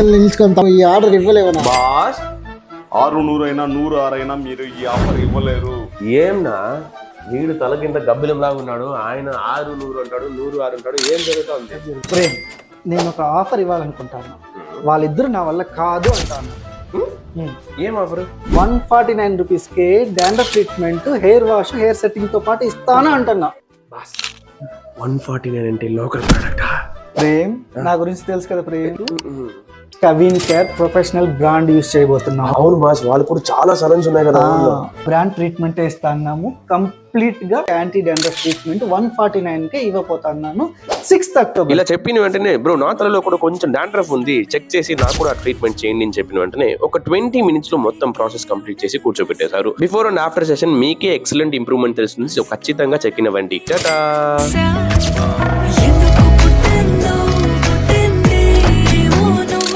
నిలుచుకుంటాం. ఈ order ఇవ్వలేవనా boss? 600 అయినా 106 అయినా మీరు ఈ ఆఫర్ ఇవ్వలేరు. ఏంనా వీడు తల కింద గబ్బిలంలాగా ఉన్నాడు, ఆయన 600 అంటాడు, 106 అంటాడు. ఏం జరుగుతుంది? ప్రేమ్, నేను ఒక ఆఫర్ ఇవ్వాలనుకుంటాను. వాళ్ళిద్దరు నా వల్ల కాదు అంటాను. ఏం ఆఫర్? 149 రూపీస్కే dandruff treatment, hair wash, hair setting తో పాటు ఇస్తాను అంటున్నా. 149 అంటే లోకల్ ప్రోడక్టా? ప్రేమ్, నా గురించి తెలుసు కదా Prem. CavinKare professional brand use చేయబోతున్నా. అవును బాస్, వాళ్ళు కూడా చాలా సలన్స్ ఉన్నాయి కదా. బ్రాండ్ ట్రీట్మెంట్ ఇస్తాను. కంప్లీట్ గా యాంటీ డాండ్రఫ్ ట్రీట్మెంట్ 149 కే ఇవ్వబోతున్నాను 6th అక్టోబర్. ఇలా చెప్పిన వెంటనే బ్రో నా తలలో కూడా కొంచెం డాండ్రఫ్ ఉంది, చెక్ చేసి నాకు కూడా ట్రీట్మెంట్ చేయండి అని చెప్పిన వెంటనే ఒక 20 minutes లో మొత్తం ప్రాసెస్ కంప్లీట్ చేసి కూర్చోబెట్టేశారు. బిఫోర్ అండ్ ఆఫ్టర్ సెషన్ మీకే ఎక్సలెంట్ ఇంప్రూవ్మెంట్ తెలుస్తుంది. సో ఖచ్చితంగా చెక్ ఇన్ అవ్వండి. టాటా.